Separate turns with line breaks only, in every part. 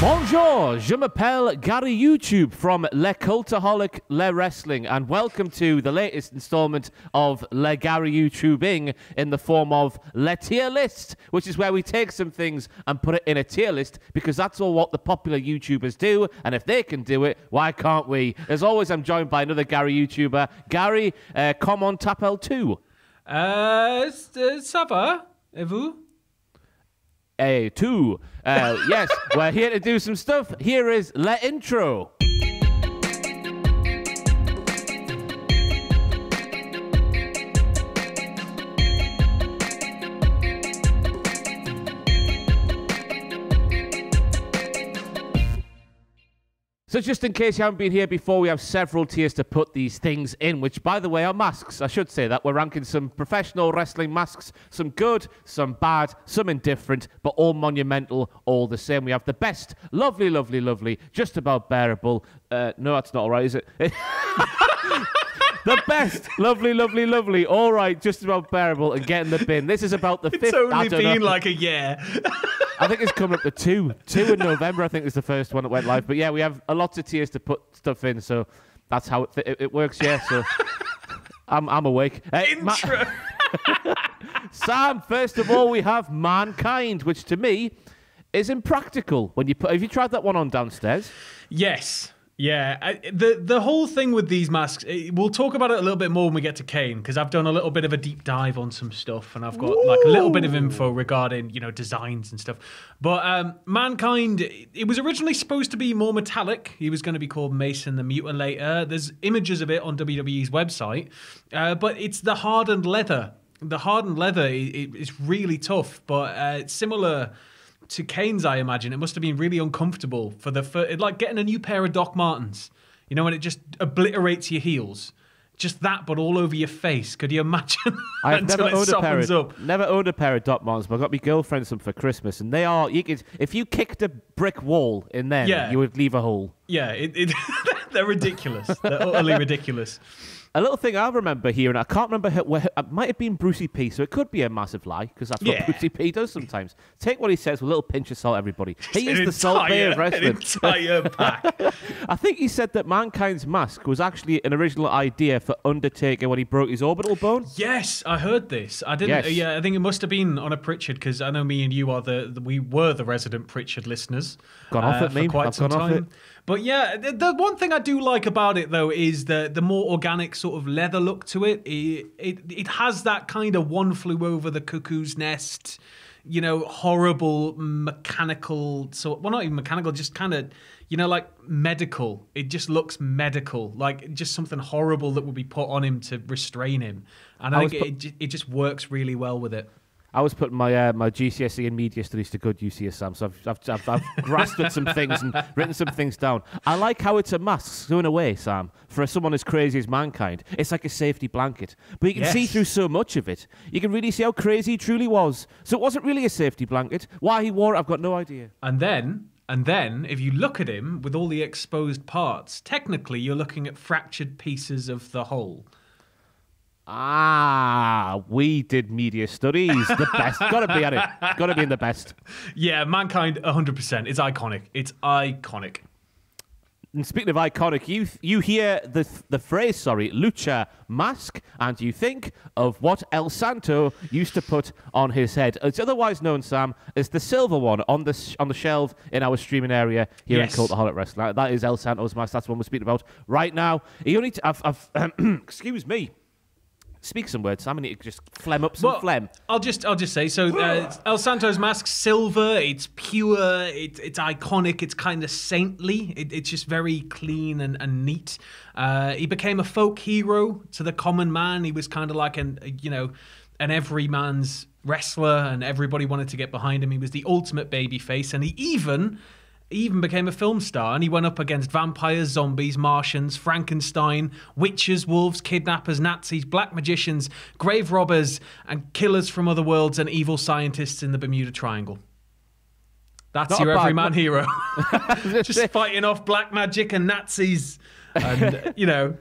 Bonjour, je m'appelle Gary YouTube from Le Cultaholic Le Wrestling, and welcome to the latest installment of Le Gary YouTubing in the form of Le Tier List, which is where we take some things and put it in a tier list because that's all what the popular YouTubers do, and if they can do it, why can't we? As always, I'm joined by another Gary YouTuber. Gary, comment t'appelles-tu?
Ça va? Et vous?
Two. Yes, we're here to do some stuff. Here is Le Intro. So just in case you haven't been here before, we have several tiers to put these things in, which, by the way, are masks. I should say that. We're ranking some professional wrestling masks, some good, some bad, some indifferent, but all monumental, all the same. We have the best, lovely, lovely, lovely, just about bearable. No, that's not all right, is it? The best, lovely, lovely, lovely, all right, just about bearable, and get in the bin. This is about the fifth.
It's only been like a year.
I think it's coming up to two. 2 in November, I think, is the first one that went live. But yeah, we have a lot of tiers to put stuff in, so that's how it works, yeah. So I'm awake.
Intro.
Sam, first of all, we have Mankind, which to me is impractical. Have you tried that one on downstairs?
Yes. Yeah, the whole thing with these masks, we'll talk about it a little bit more when we get to Kane, because I've done a little bit of a deep dive on some stuff, and I've got like a little bit of info regarding, you know, designs and stuff. But Mankind, it was originally supposed to be more metallic. He was going to be called Mason the Mutilator. There's images of it on WWE's website, but it's the hardened leather. The hardened leather is really tough, but it's similar to Kane's, I imagine. It must have been really uncomfortable for like getting a new pair of Doc Martens. You know, when it just obliterates your heels. Just that, but all over your face. Could you imagine?
I've never owned a pair of Doc Martens, but I got my girlfriend some for Christmas, and they are. If you kicked a brick wall in them, you would leave a hole.
Yeah, they're ridiculous. They're utterly ridiculous.
A little thing I remember here, and I can't remember it might have been Brucey P, so it could be a massive lie, because that's what Brucey P does sometimes. Take what he says with a little pinch of salt, everybody. He is the Salt Bay of wrestling.
An entire pack.
I think he said that Mankind's mask was actually an original idea for Undertaker when he broke his orbital bone.
Yes, I heard this. I didn't. Yes. Yeah, I think it must have been on a Pritchard, because I know me and you are we were the resident Pritchard listeners.
Gone off at me.
For quite some time. But yeah, the one thing I do like about it, though, is the more organic sort of leather look to it. It has that kind of One Flew Over the Cuckoo's Nest, you know, horrible mechanical, well, not even mechanical, just kind of, you know, like medical. It just looks medical, like just something horrible that would be put on him to restrain him. And I think it just works really well with it.
I was putting my my GCSE in media studies to good use here, Sam. So I've grasped at some things and written some things down. I like how it's a mask, so in a way, Sam, for someone as crazy as Mankind, it's like a safety blanket. But you can see through so much of it. You can really see how crazy he truly was. So it wasn't really a safety blanket. Why he wore it, I've got no idea.
And then, if you look at him with all the exposed parts, technically you're looking at fractured pieces of the whole.
We did media studies. The best. Gotta be at it. Gotta be in the best.
Yeah, Mankind, 100%. It's iconic. It's iconic.
And speaking of iconic, you hear the phrase, lucha mask, and you think of what El Santo used to put on his head. It's otherwise known, Sam, as the silver one on the shelf in our streaming area here in Cultaholic Wrestling. That is El Santo's mask. That's what we're speaking about right now. Excuse me. Speak some words, Sam. I need to just phlegm up some phlegm.
I'll just say, so El Santo's mask, silver, it's pure, it's iconic, it's kind of saintly, it's just very clean and neat. He became a folk hero to the common man. He was kind of like an everyman's wrestler, and everybody wanted to get behind him. He was the ultimate babyface, and he even became a film star, and he went up against vampires, zombies, Martians, Frankenstein, witches, wolves, kidnappers, Nazis, black magicians, grave robbers, and killers from other worlds, and evil scientists in the Bermuda Triangle. That's your everyman hero. Just fighting off black magic and Nazis, and, you know...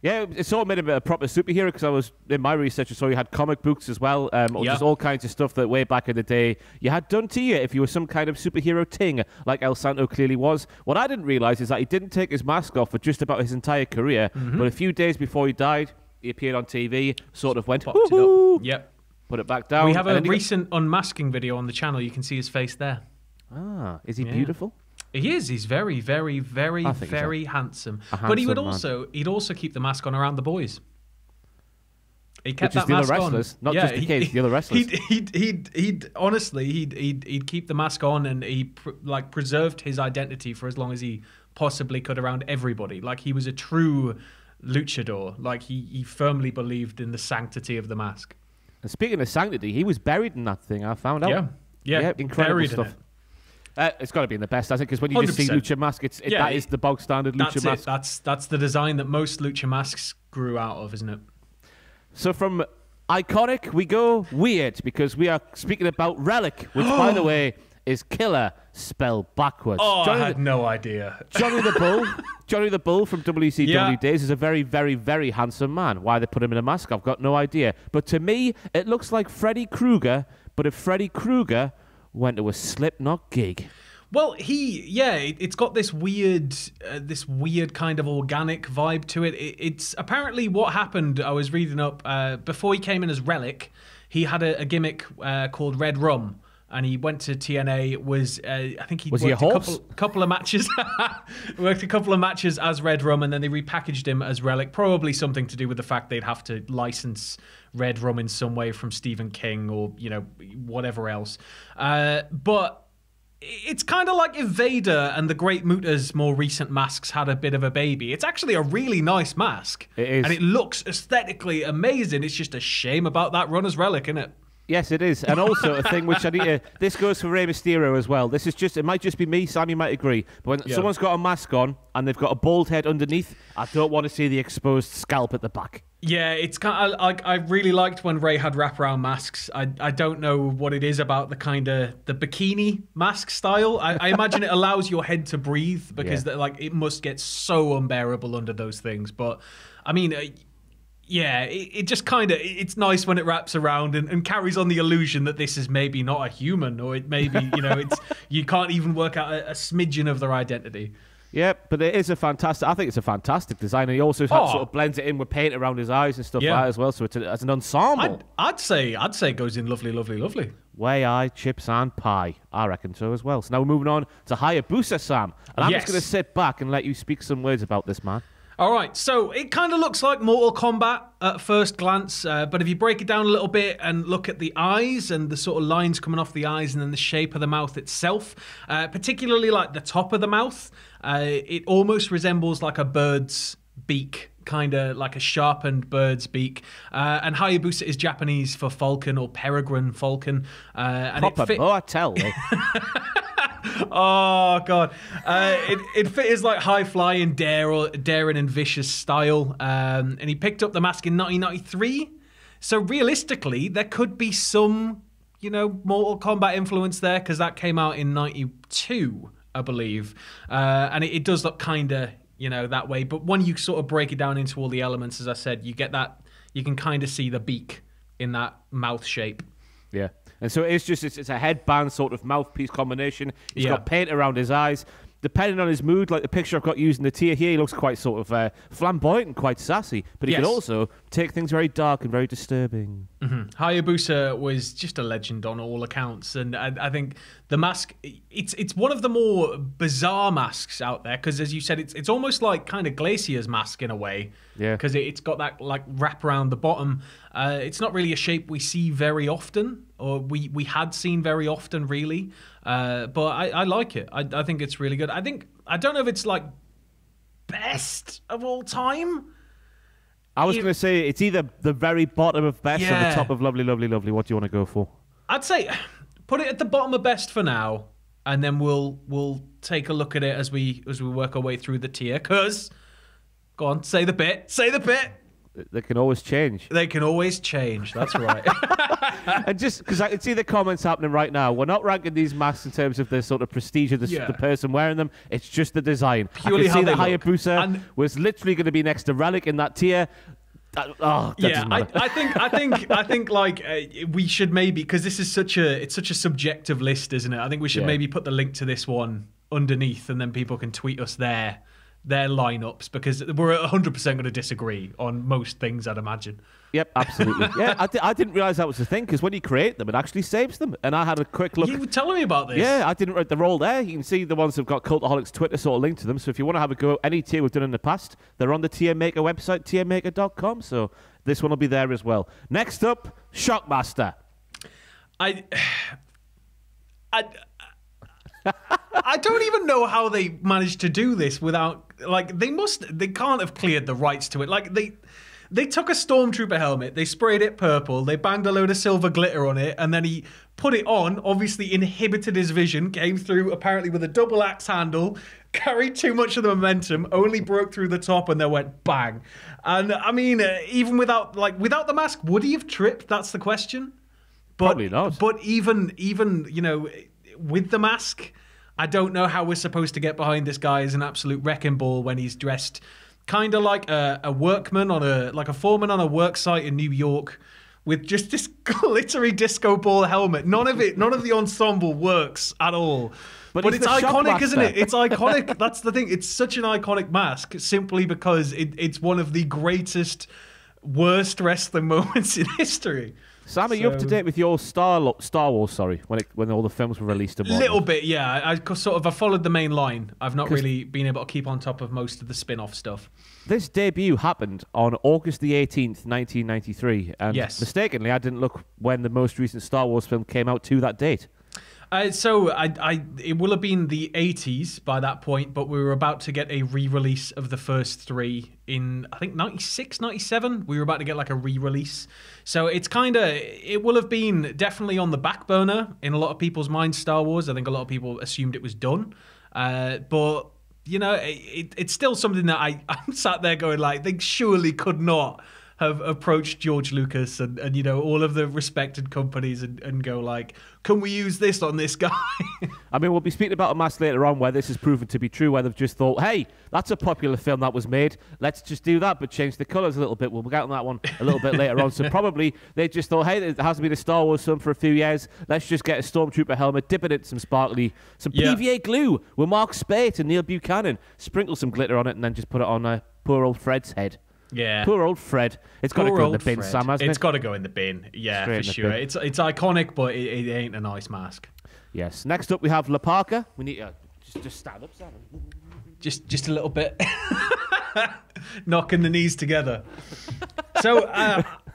Yeah, it sort of made him a proper superhero because I was in my research. I saw you had comic books as well, just all kinds of stuff that way back in the day you had done to you if you were some kind of superhero ting, like El Santo clearly was. What I didn't realize is that he didn't take his mask off for just about his entire career, but a few days before he died, he appeared on TV, sort of went,
popped it up. Yep.
Put it back down.
We have a recent unmasking video on the channel. You can see his face there.
Ah, is he beautiful?
He is. He's very, very, very, very handsome. But he would he'd also keep the mask on around the boys. He kept that mask on.
Not just the kids, the other wrestlers.
He'd honestly, he'd keep the mask on, and he preserved his identity for as long as he possibly could around everybody. Like, he was a true luchador. Like, he firmly believed in the sanctity of the mask.
And speaking of sanctity, he was buried in that thing. I found out.
Yeah,
incredible stuff. It's got to be in the best, I think, because when you just see lucha mask, that is the bog standard lucha mask.
That's the design that most lucha masks grew out of, isn't it?
So from iconic, we go weird, because we are speaking about Relic, which, by the way, is killer spelled backwards.
Oh, I had no idea.
Johnny the Bull from WCW days is a very, very, very handsome man. Why they put him in a mask, I've got no idea. But to me, it looks like Freddy Krueger, but if Freddy Krueger went to a Slipknot gig.
Well, it's got this weird kind of organic vibe to it. It's apparently what happened. I was reading up before he came in as Relic. He had a gimmick called Red Rum, and he went to TNA. I think he worked a couple of matches. Worked a couple of matches as Red Rum, and then they repackaged him as Relic. Probably something to do with the fact they'd have to license Red Rum in some way from Stephen King or whatever else. But it's kind of like if Vader and the Great Muta's more recent masks had a bit of a baby. It's actually a really nice mask.
It is.
And it looks aesthetically amazing. It's just a shame about that run as Relic, isn't it?
Yes, it is. And also a thing which I need to... This goes for Rey Mysterio as well. It might just be me. Sam, you might agree. But when someone's got a mask on and they've got a bald head underneath, I don't want to see the exposed scalp at the back. Yeah,
it's kind of like, I really liked when Ray had wraparound masks. I don't know what it is about the bikini mask style. I imagine it allows your head to breathe because it must get so unbearable under those things. But I mean, it just kind of, it's nice when it wraps around and carries on the illusion that this is maybe not a human, or it may be, it's you can't even work out a smidgen of their identity.
Yeah, but it is I think it's a fantastic design. And he also sort of blends it in with paint around his eyes and stuff like that as well. So it's an ensemble.
I'd say it goes in lovely, lovely, lovely.
Way eye, chips and pie. I reckon so as well. So now we're moving on to Hayabusa, Sam. And I'm just going to sit back and let you speak some words about this man.
All right, so it kind of looks like Mortal Kombat at first glance, but if you break it down a little bit and look at the eyes and the sort of lines coming off the eyes and then the shape of the mouth itself, particularly like the top of the mouth, it almost resembles like a bird's beak, kind of like a sharpened bird's beak. And Hayabusa is Japanese for falcon or peregrine falcon.
Proper tell.
Oh god, it fit his like high flying, daring and vicious style, and he picked up the mask in 1993. So realistically, there could be some, Mortal Kombat influence there because that came out in '92, I believe, and it does look kind of that way. But when you sort of break it down into all the elements, as I said, you get that you can kind of see the beak in that mouth shape.
Yeah. And so it's a headband sort of mouthpiece combination. He's got paint around his eyes. Depending on his mood, like the picture I've got using the tier here, he looks quite sort of flamboyant and quite sassy. But he can also take things very dark and very disturbing.
Mm-hmm. Hayabusa was just a legend on all accounts. And I think the mask, it's one of the more bizarre masks out there. Because as you said, it's almost like kind of Glacier's mask in a way.
Yeah.
Because it's got that like wrap around the bottom. It's not really a shape we see very often. Or we had seen very often, really. But I like it. I think it's really good. I don't know if it's like best of all time.
I was going to say it's either the very bottom of best or the top of lovely, lovely, lovely. What do you want to go for?
I'd say put it at the bottom of best for now, and then we'll take a look at it as we work our way through the tier. Cause go on, say the bit.
They can always change.
They can always change. That's right.
And just because I can see the comments happening right now, we're not ranking these masks in terms of the sort of prestige of the person wearing them. It's just the design.
Purely
I can see
how
the
they look.
Hayabusa was literally going to be next to Relic in that tier.
I think like we should maybe, because this is such a subjective list, isn't it? I think we should maybe put the link to this one underneath, and then people can tweet us their lineups, because we're 100% going to disagree on most things, I'd imagine.
Yep, absolutely. Yeah, I didn't realize that was the thing, because when you create them, it actually saves them. And I had a quick look.
You were telling me about this.
Yeah, I didn't. They're all there. You can see the ones that've got Cultaholic's Twitter sort of linked to them. So if you want to have a go, any tier we've done in the past, they're on the Tier Maker website, tiermaker.com. So this one will be there as well. Next up, Shockmaster.
I don't even know how they managed to do this without, like, they can't have cleared the rights to it. Like, they took a Stormtrooper helmet, they sprayed it purple, they banged a load of silver glitter on it, and then he put it on, obviously inhibited his vision, came through apparently with a double axe handle, carried too much of the momentum, only broke through the top, and then went bang. And I mean, even without the mask, would he have tripped? That's the question.
Probably not.
But even with the mask, I don't know how we're supposed to get behind this guy as an absolute wrecking ball when he's dressed kind of like a workman a foreman on a work site in New York with just this glittery disco ball helmet. None of the ensemble works at all. But it's iconic, isn't it? It's iconic. That's the thing. It's such an iconic mask simply because it's one of the greatest, worst wrestling moments in history.
Sam, are you up to date with your Star Wars? When all the films were released? A
little bit, yeah. I followed the main line. I've not really been able to keep on top of most of the spin-off stuff.
This debut happened on August the 18th, 1993, and mistakenly, I didn't look when the most recent Star Wars film came out to that date. It
will have been the 80s by that point, but we were about to get a re-release of the first three in, I think, 96, 97. We were about to get like a re-release. So it will have been definitely on the back burner in a lot of people's minds, Star Wars. I think a lot of people assumed it was done. But, it's still something that I'm sat there going like, they surely could not have approached George Lucas and all of the respected companies and go like, can we use this on this guy?
I mean, we'll be speaking about a mask later on where this is proven to be true, where they've just thought, hey, that's a popular film that was made. Let's just do that, but change the colours a little bit. We'll get on that one a little bit later on. So probably they just thought, hey, there hasn't been a Star Wars film for a few years. Let's just get a Stormtrooper helmet, dip it in some sparkly, some PVA glue with Mark Spate and Neil Buchanan, sprinkle some glitter on it, and then just put it on poor old Fred's head.
Yeah.
Poor old Fred. It's got to go in the bin, Fred. Sam, hasn't it?
It's got to go in the bin. Yeah, for sure. It's iconic, but it ain't a nice mask.
Yes. Next up, we have Parka. We need just stand up, Sam.
Just a little bit. Knocking the knees together. So,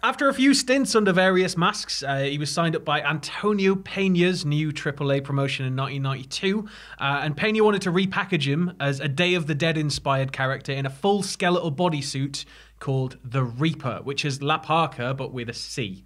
after a few stints under various masks, he was signed up by Antonio Peña's new AAA promotion in 1992. And Peña wanted to repackage him as a Day of the Dead-inspired character in a full skeletal bodysuit called the Reaper, which is La Parka, but with a C.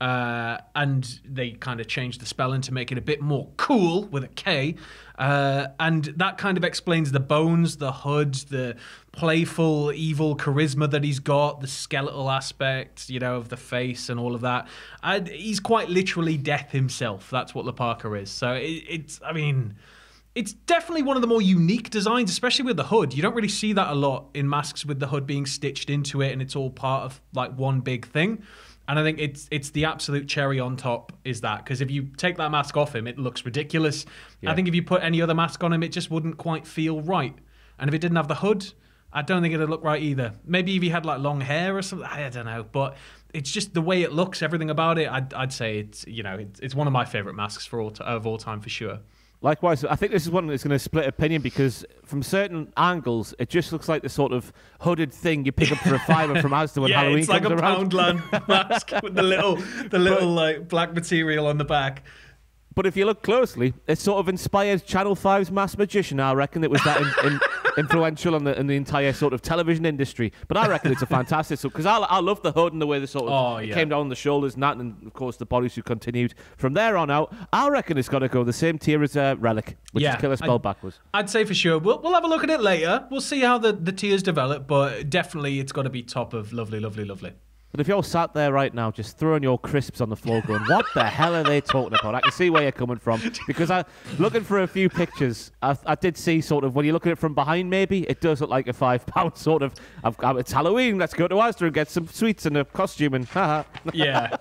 And they kind of changed the spelling to make it a bit more cool with a K. And that kind of explains the bones, the hood, the playful, evil charisma that he's got, the skeletal aspect, of the face and all of that. And he's quite literally death himself. That's what La Parka is. So it's definitely one of the more unique designs, especially with the hood. You don't really see that a lot in masks with the hood being stitched into it and it's all part of like one big thing. And I think it's the absolute cherry on top is that, because if you take that mask off him, it looks ridiculous. Yeah. I think if you put any other mask on him, it just wouldn't quite feel right. And if it didn't have the hood, I don't think it'd look right either. Maybe if he had like long hair or something, I don't know. But it's just the way it looks, everything about it. I'd say it's one of my favorite masks of all time for sure.
Likewise, I think this is one that's going to split opinion because from certain angles, it just looks like the sort of hooded thing you pick up for a $5 from Asda when Halloween comes around.
Yeah, it's like a Poundland mask with the little like black material on the back.
But if you look closely, it sort of inspired Channel 5's Masked Magician. I reckon it was that influential in the entire sort of television industry. But I reckon it's a fantastic, because I love the hood and the way the sort of it came down the shoulders and that, and of course the bodysuit continued from there on out. I reckon it's got to go the same tier as Relic, which is Killer spelled backwards.
I'd say for sure. We'll have a look at it later. We'll see how the tiers develop, but definitely it's got to be top of lovely, lovely, lovely.
But if you're sat there right now just throwing your crisps on the floor going, what the hell are they talking about? I can see where you're coming from. Because looking for a few pictures, I did see sort of, when you look at it from behind maybe, it does look like a £5 sort of, it's Halloween, let's go to Asda and get some sweets and a costume and haha.
Yeah.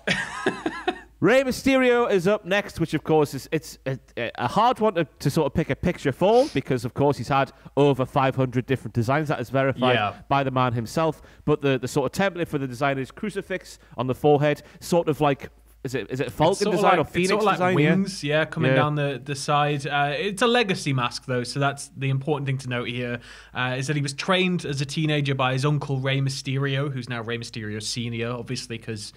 Rey Mysterio is up next, which of course is a hard one to sort of pick a picture for, because of course he's had over 500 different designs. That is verified by the man himself. But the sort of template for the design is crucifix on the forehead, sort of like, is it a Falcon design or Phoenix
sort of
design?
Like wings, coming down the side. It's a legacy mask though, so that's the important thing to note here. Is that he was trained as a teenager by his uncle Rey Mysterio, who's now Rey Mysterio Senior, obviously because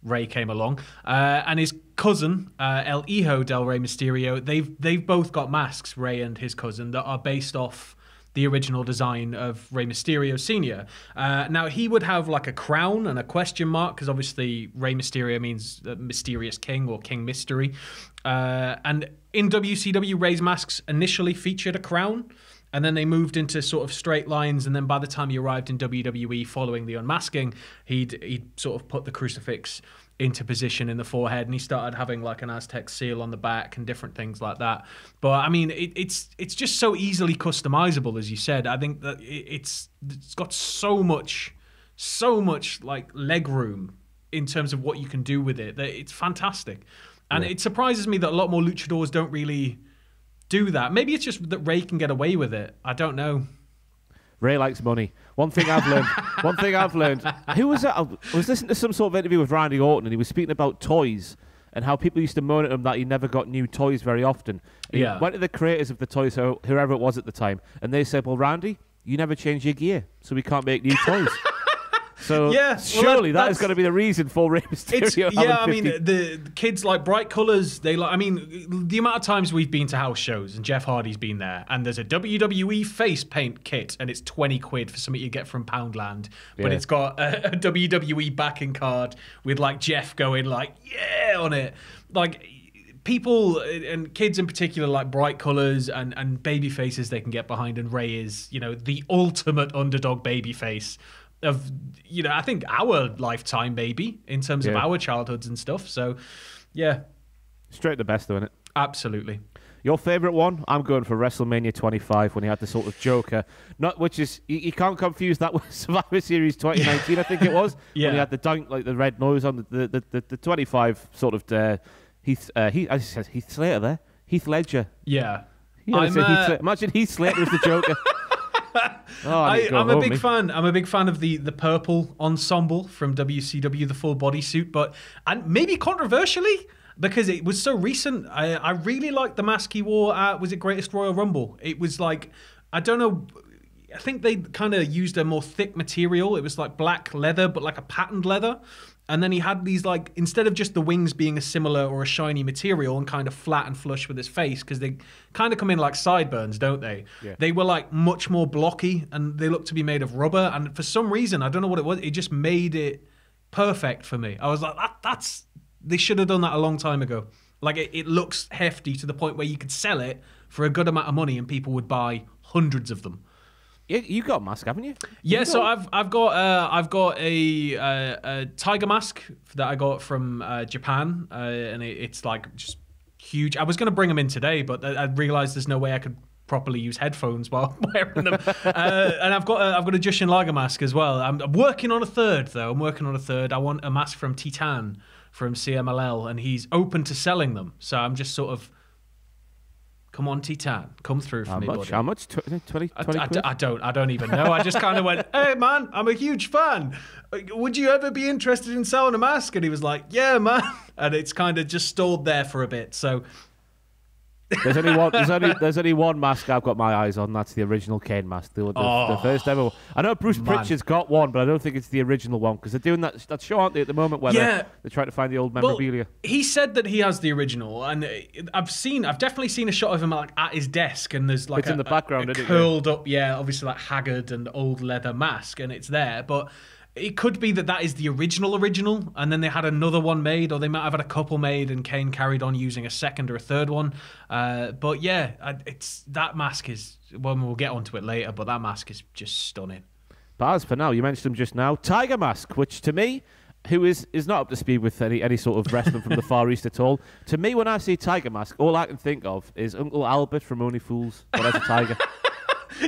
Rey came along, and his cousin El Hijo del Rey Mysterio. They've both got masks, Rey and his cousin, that are based off the original design of Rey Mysterio Senior. Now he would have like a crown and a question mark, because obviously Rey Mysterio means mysterious king or king mystery. And in WCW, Rey's masks initially featured a crown, and then they moved into sort of straight lines, and then by the time he arrived in WWE following the unmasking, he'd sort of put the crucifix into position in the forehead, and he started having like an Aztec seal on the back and different things like that. But I mean, it's just so easily customizable, as you said. I think that it's got so much like leg room in terms of what you can do with it. That it's fantastic, and it surprises me that a lot more luchadors don't really do that. Maybe it's just that Rey can get away with it. I don't know.
Rey likes money. One thing I've learned. Who was that? I was listening to some sort of interview with Randy Orton, and he was speaking about toys and how people used to moan at him that he never got new toys very often. He went to the creators of the toys, whoever it was at the time, and they said, well, Randy, you never change your gear, so we can't make new toys. So surely that is going to be the reason for Rey Mysterio.
I mean, the kids like bright colours. They like. I mean, the amount of times we've been to house shows and Jeff Hardy's been there, and there's a WWE face paint kit, and it's 20 quid for something you get from Poundland, but it's got a WWE backing card with like Jeff going like on it, like. People and kids in particular like bright colours and baby faces they can get behind, and Rey is, the ultimate underdog baby face of, I think our lifetime maybe in terms of our childhoods and stuff. So, yeah. Straight
the best, though, isn't it?
Absolutely.
Your favourite one? I'm going for WrestleMania 25 when he had the sort of Joker. Which is, you can't confuse that with Survivor Series 2019, I think it was. When he had the dunk, like the red nose on the 25 sort of... I said Heath Slater there. Heath Ledger.
Yeah.
Imagine Heath Slater as the Joker.
I'm a big fan. I'm a big fan of the purple ensemble from WCW, the full bodysuit, and maybe controversially, because it was so recent, I really liked the mask he wore at, was it Greatest Royal Rumble? It was like, I don't know, I think they kind of used a more thick material. It was like black leather, but like a patterned leather. And then he had these, like, instead of just the wings being a similar or a shiny material and kind of flat and flush with his face, because they kind of come in like sideburns, don't they? Yeah. They were, like, much more blocky, and they looked to be made of rubber. And for some reason, I don't know what it was, it just made it perfect for me. I was like, they should have done that a long time ago. Like, it looks hefty to the point where you could sell it for a good amount of money and people would buy hundreds of them.
You got a mask, haven't you?
Yeah, so I've got a tiger mask that I got from Japan, and it's like just huge. I was going to bring them in today, but I realized there's no way I could properly use headphones while wearing them. And I've got a Jushin Liger mask as well. I'm working on a third though. I want a mask from Titan from CMLL, and he's open to selling them. So I'm just sort of. Come on, Titan. Come through for me, buddy.
How much? 20 quid?
I don't even know. I just kind of went, hey, man, I'm a huge fan. Would you ever be interested in selling a mask? And he was like, yeah, man. And it's kind of just stalled there for a bit. So
There's only one mask I've got my eyes on. That's the original Kane mask, the first ever one. I know Bruce Pritchard's got one, but I don't think it's the original one because they're doing that show, aren't they, at the moment where they're trying to find the old memorabilia.
Well, he said that he has the original, and I've definitely seen a shot of him like at his desk, and there's like
it's in the background, isn't it?
Curled up, obviously like haggard and old leather mask, and it's there, but. It could be that is the original, and then they had another one made, or they might have had a couple made, and Kane carried on using a second or a third one. But yeah, that mask is. Well, we'll get onto it later, but that mask is just stunning.
But as for now, you mentioned him just now, Tiger Mask, which to me, who is not up to speed with any sort of wrestling from the Far East at all. To me, when I see Tiger Mask, all I can think of is Uncle Albert from Only Fools, but as a tiger.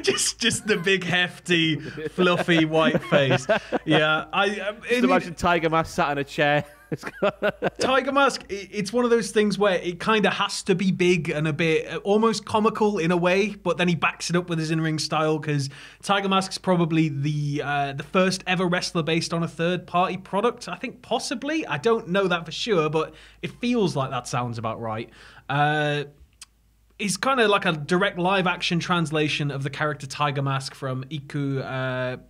just the big, hefty, fluffy white face. Yeah,
just imagine Tiger Mask sat in a chair.
Tiger Mask, it's one of those things where it kind of has to be big and a bit almost comical in a way, but then he backs it up with his in-ring style because Tiger Mask's probably the first ever wrestler based on a third-party product. I think possibly. I don't know that for sure, but it feels like that sounds about right. He's kind of like a direct live-action translation of the character Tiger Mask from Iku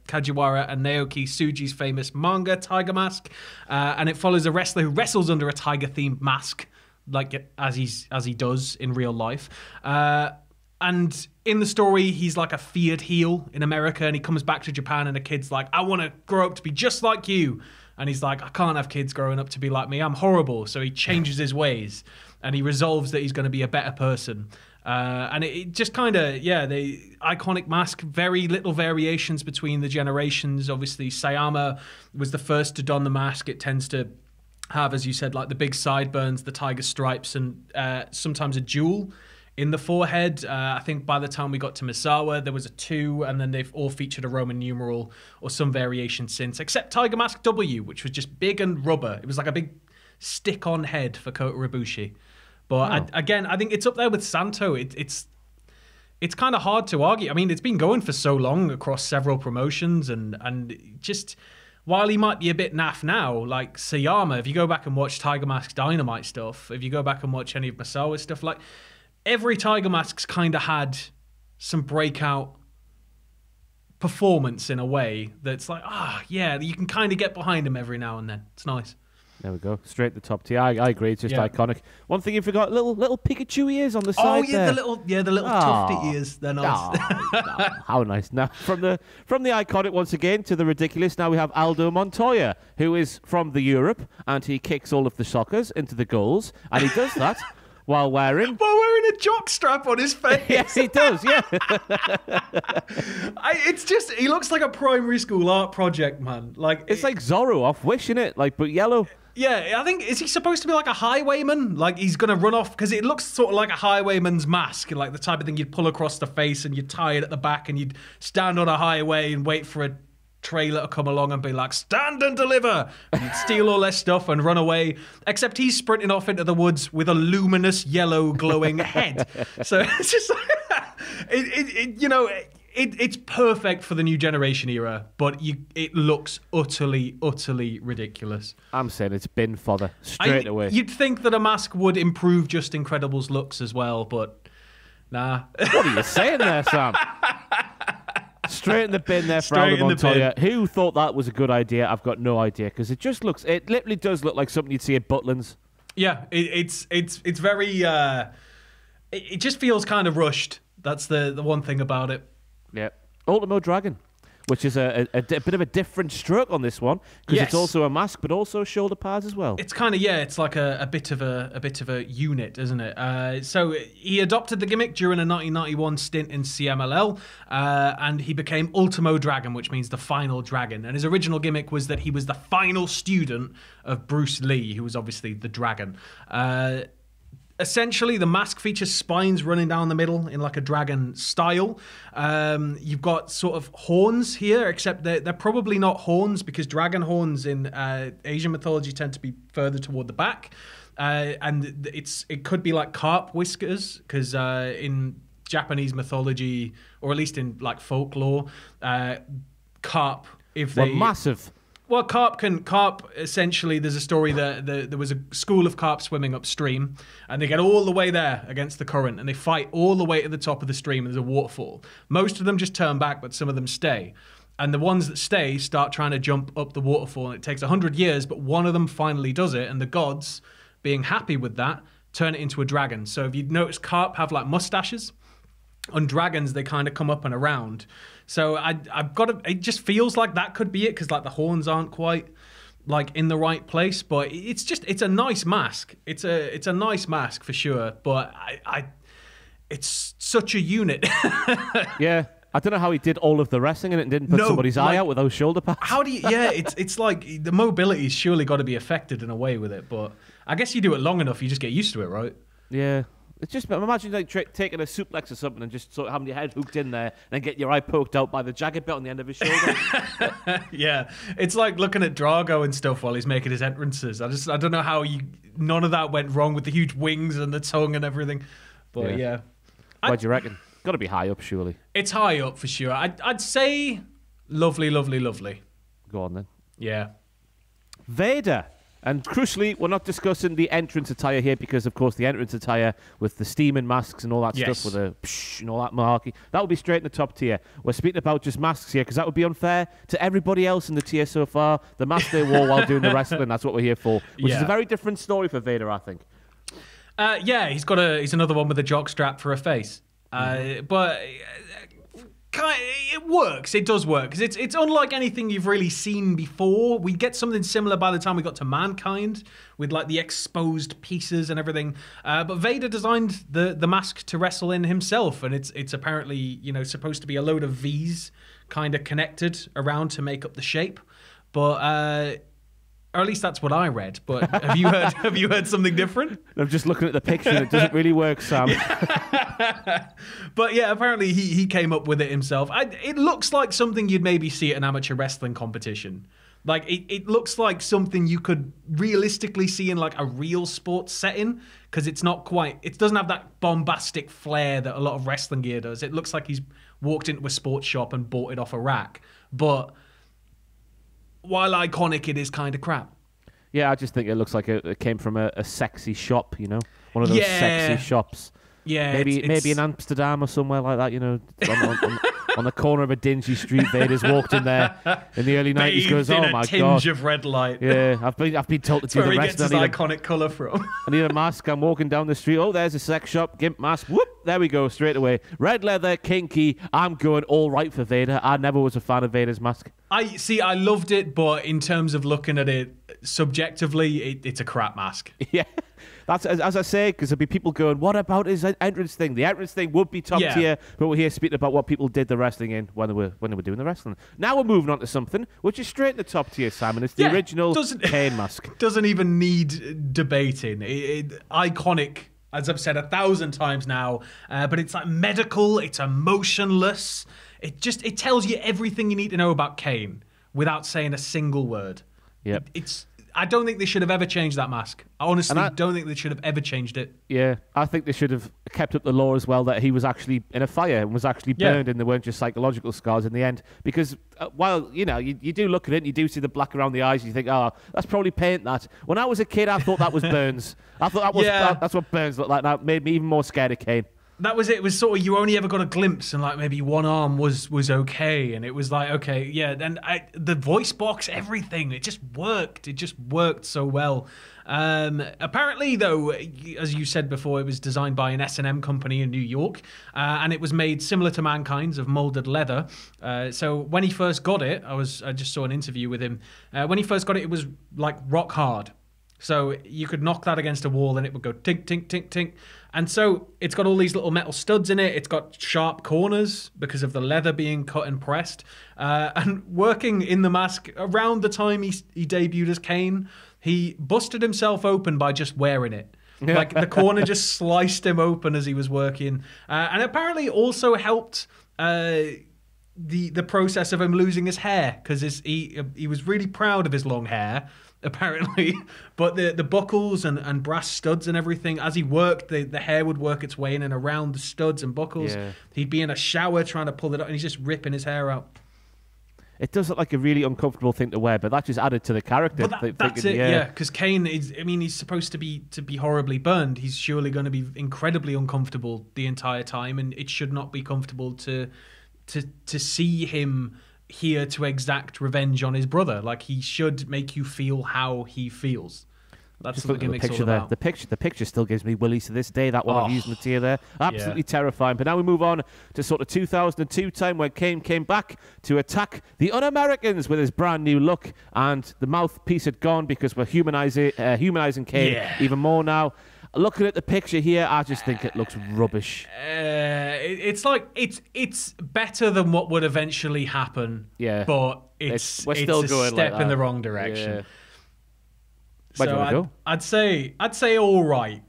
Kajiwara and Naoki Tsuji's famous manga Tiger Mask, and it follows a wrestler who wrestles under a tiger-themed mask, like as he does in real life. And in the story, he's like a feared heel in America, and he comes back to Japan, and the kid's like, "I want to grow up to be just like you." And he's like, "I can't have kids growing up to be like me. I'm horrible." So he changes his ways. And he resolves that he's going to be a better person. And it just kind of, the iconic mask, very little variations between the generations. Obviously, Sayama was the first to don the mask. It tends to have, as you said, like the big sideburns, the tiger stripes, and sometimes a jewel in the forehead. I think by the time we got to Misawa, there was a 2, and then they've all featured a Roman numeral or some variation since, except Tiger Mask W, which was just big and rubber. It was like a big stick-on head for Kota Ibushi. But again, I think it's up there with Santo. It's kind of hard to argue. I mean, it's been going for so long across several promotions, and just while he might be a bit naff now, like Sayama, if you go back and watch Tiger Mask's Dynamite stuff, if you go back and watch any of Misawa's stuff, like every Tiger Mask's kind of had some breakout performance in a way that's like, you can kind of get behind him every now and then. It's nice.
There we go. Straight to the top tier. I agree. It's just iconic. One thing you forgot, little Pikachu ears on the side there.
the little tufty ears. They're nice.
How nice. Now, from the iconic once again to the ridiculous, now we have Aldo Montoya, who is from the Europe, and he kicks all of the sockers into the goals, and he does that while wearing
a jock strap on his face.
Yes, he does, yeah.
It's just, he looks like a primary school art project, man. Like
it's like Zorro off Wish, innit? Like, but yellow.
Yeah, I think, is he supposed to be like a highwayman? Like he's going to run off, because it looks sort of like a highwayman's mask, like the type of thing you'd pull across the face and you'd tie it at the back and you'd stand on a highway and wait for a trailer to come along and be like, "Stand and deliver," and you'd steal all their stuff and run away, except he's sprinting off into the woods with a luminous yellow glowing head. So it's just it's perfect for the new generation era, but it looks utterly ridiculous.
I'm saying it's bin fodder straight away.
You'd think that a mask would improve Just Incredible's looks as well, but nah.
What are you saying there, Sam? Straight in the bin there for Aldo Montoya. Who thought that was a good idea? I've got no idea, because it literally does look like something you'd see at Butlins.
Yeah, it's very. It just feels kind of rushed. That's the one thing about it.
Yeah, Ultimo Dragon, which is a bit of a different stroke on this one, because it's also a mask, but also shoulder pads as well.
It's kind of it's like a bit of a unit, isn't it? So he adopted the gimmick during a 1991 stint in CMLL, and he became Ultimo Dragon, which means the final dragon. And his original gimmick was that he was the final student of Bruce Lee, who was obviously the dragon. Essentially, the mask features spines running down the middle in like a dragon style. You've got sort of horns here, except they're probably not horns, because dragon horns in Asian mythology tend to be further toward the back. And it could be like carp whiskers, because in Japanese mythology, or at least in like folklore, carp, if they...
massive.
Well, carp essentially, there's a story that there was a school of carp swimming upstream, and they get all the way there against the current, and they fight all the way to the top of the stream, and there's a waterfall. Most of them just turn back, but some of them stay. And the ones that stay start trying to jump up the waterfall, and it takes 100 years, but one of them finally does it, and the gods, being happy with that, turn it into a dragon. So if you notice, carp have like mustaches. On dragons, they kind of come up and around. So I've got to, it just feels like that could be it, because like the horns aren't quite like in the right place. But it's a nice mask. It's a nice mask for sure. But it's such a unit.
Yeah. I don't know how he did all of the wrestling and didn't put somebody's eye out with those shoulder pads.
How do you? Yeah, it's like the mobility's surely got to be affected in a way with it. But I guess you do it long enough, you just get used to it, right?
Yeah. It's just, imagine like taking a suplex or something and just sort of having your head hooked in there and then get your eye poked out by the jagged bit on the end of his shoulder.
Yeah, it's like looking at Drago and stuff while he's making his entrances. I don't know how none of that went wrong with the huge wings and the tongue and everything. But yeah.
What do you reckon? Got to be high up, surely.
It's high up for sure. I'd say lovely, lovely, lovely.
Go on then.
Yeah.
Vader. And crucially, we're not discussing the entrance attire here because, of course, the entrance attire with the steaming masks and all that stuff with the psh and all that malarkey, that would be straight in the top tier. We're speaking about just masks here because that would be unfair to everybody else in the tier so far. The mask they wore while doing the wrestling, that's what we're here for, which is a very different story for Vader, I think.
Yeah, he's another one with a jock strap for a face. But it works. It does work because it's unlike anything you've really seen before. We get something similar by the time we got to Mankind with like the exposed pieces and everything. But Vader designed the mask to wrestle in himself, and it's apparently supposed to be a load of V's kind of connected around to make up the shape. But or at least that's what I read. But have you heard something different?
I'm just looking at the picture and it doesn't really work, Sam.
But yeah, apparently he came up with it himself. It looks like something you'd maybe see at an amateur wrestling competition. Like it looks like something you could realistically see in like a real sports setting, because it doesn't have that bombastic flair that a lot of wrestling gear does. It looks like he's walked into a sports shop and bought it off a rack. But while iconic, it is kind of crap.
Yeah, I just think it looks like it came from a sexy shop, one of those sexy shops.
Yeah,
maybe in Amsterdam or somewhere like that, on the corner of a dingy street. Vader's walked in there in the early 90s. Goes, oh my god,
tinge of red light.
Yeah, I've been told to do the rest.
That's where he gets his iconic colour from.
I need a mask. I'm walking down the street. Oh, there's a sex shop. Gimp mask. Whoop! There we go. Straight away. Red leather, kinky. I'm going all right for Vader. I never was a fan of Vader's mask.
I loved it, but in terms of looking at it subjectively, it's a crap mask.
Yeah. That's as I say, because there'll be people going, what about his entrance thing? The entrance thing would be top tier, but we're here speaking about what people did the wrestling in when they were doing the wrestling. Now we're moving on to something which is straight in the top tier, Simon. It's the original Kane mask.
Doesn't even need debating. Iconic, as I've said 1,000 times now, but it's like medical, it's emotionless. It tells you everything you need to know about Kane without saying a single word.
Yep.
I don't think they should have ever changed that mask. I honestly don't think they should have ever changed it.
Yeah, I think they should have kept up the law as well that he was actually in a fire and was actually burned and there weren't just psychological scars in the end. Because while, you do look at it and you do see the black around the eyes and you think, oh, that's probably paint that. When I was a kid, I thought that was burns. I thought that's what burns look like. That made me even more scared of Kane.
That was it. It was sort of, you only ever got a glimpse and like maybe one arm was okay. And it was like, okay, yeah. And the voice box, everything, it just worked. It just worked so well. Apparently, though, as you said before, it was designed by an S&M company in New York. And it was made similar to Mankind's of molded leather. So when he first got it, I just saw an interview with him. When he first got it, it was like rock hard. So you could knock that against a wall and it would go tink, tink, tink, tink. And so it's got all these little metal studs in it. It's got sharp corners because of the leather being cut and pressed. And working in the mask around the time he debuted as Kane, he busted himself open by just wearing it. Like the corner just sliced him open as he was working. And apparently also helped the process of him losing his hair, because he was really proud of his long hair, apparently. But the buckles and brass studs and everything, as he worked, the hair would work its way in and around the studs and buckles. Yeah. He'd be in a shower trying to pull it up and he's just ripping his hair out.
it does look like a really uncomfortable thing to wear, but that just added to the character.
But that's it, yeah. Because Kane is, I mean, he's supposed to be horribly burned. He's surely going to be incredibly uncomfortable the entire time, and it should not be comfortable to see him here to exact revenge on his brother. Like, he should make you feel how he feels. That's what the gimmick's all about.
The picture still gives me willies to this day. That one I've used in the tier there. Absolutely terrifying. But now we move on to sort of 2002 time, where Kane came back to attack the Un-Americans with his brand new look, and the mouthpiece had gone because we're humanizing Kane even more now. Looking at the picture here, I just think it looks rubbish.
It's like it's better than what would eventually happen.
Yeah,
but it's a step in the wrong direction. Yeah.
Where do you want to go?
I'd say all right.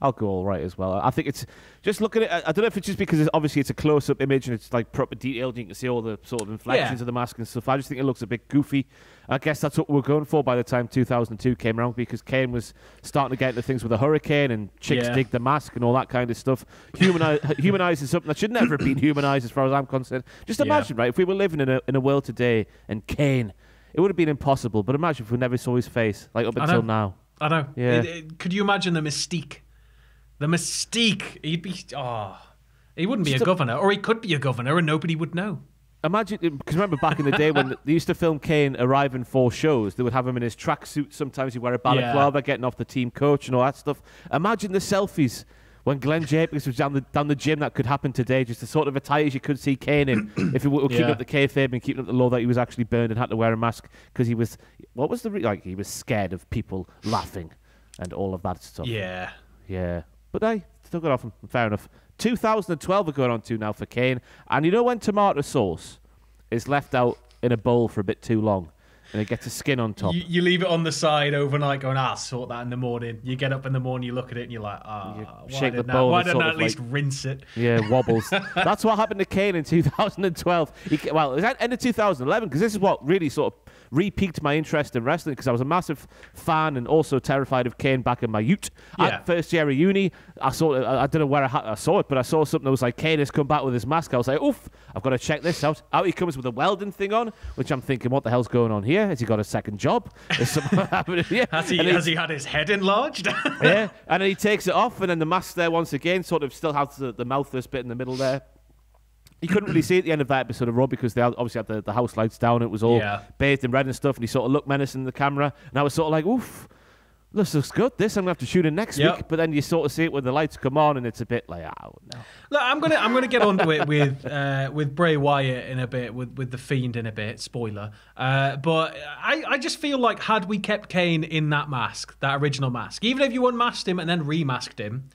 I'll go all right as well. I think it's just looking at it. I don't know if it's just because obviously it's a close-up image and it's like proper detailed. And you can see all the sort of inflections of the mask and stuff. I just think it looks a bit goofy. I guess that's what we were going for by the time 2002 came around, because Kane was starting to get into things with a hurricane and chicks dig the mask and all that kind of stuff. Humanizing something that should never have been humanized, as far as I'm concerned. Just imagine, right? If we were living in a world today and Kane, it would have been impossible. But imagine if we never saw his face, like up until now.
I know.
Yeah.
Could you imagine the mystique? The mystique. He'd be. He wouldn't be a governor, or he could be a governor, and nobody would know.
Imagine, because remember back in the day when they used to film Kane arriving for shows, they would have him in his tracksuit. Sometimes he'd wear a balaclava, getting off the team coach and all that stuff. Imagine the selfies when Glenn Jacobs was down the gym. That could happen today. Just the sort of attires you could see Kane in if he were keeping up the kayfabe and keeping up the law that he was actually burned and had to wear a mask because he was. What was he was scared of people laughing and all of that stuff. Yeah. But hey, still got off him. Fair enough. 2012 we're going on to now for Kane. And you know when tomato sauce is left out in a bowl for a bit too long and it gets a skin on top?
You leave it on the side overnight going, I'll sort that in the morning. You get up in the morning, you look at it and you're like, why didn't I at least rinse it?
Yeah, wobbles. That's what happened to Kane in 2012. It was at the end of 2011, because this is what really sort of re-piqued my interest in wrestling, because I was a massive fan and also terrified of Kane back in my ute. At first year of uni, I don't know where I saw it, but I saw something that was like, Kane has come back with his mask. I was like, oof, I've got to check this out. Out he comes with a welding thing on, which I'm thinking, what the hell's going on here? Has he got a second job? Is something happening here?
Has he had his head enlarged?
Yeah, and then he takes it off, and then the mask there once again sort of still has the mouthless bit in the middle there. You couldn't really see at the end of that episode of Raw because they obviously had the house lights down. It was all bathed in red and stuff, and he sort of looked menacing in the camera. And I was sort of like, oof, this looks good. I'm going to have to shoot it next week. But then you sort of see it when the lights come on, and it's a bit like, oh, no.
Look, I'm gonna get onto it with Bray Wyatt in a bit, with The Fiend in a bit, spoiler. But I just feel like, had we kept Kane in that mask, that original mask, even if you unmasked him and then remasked him,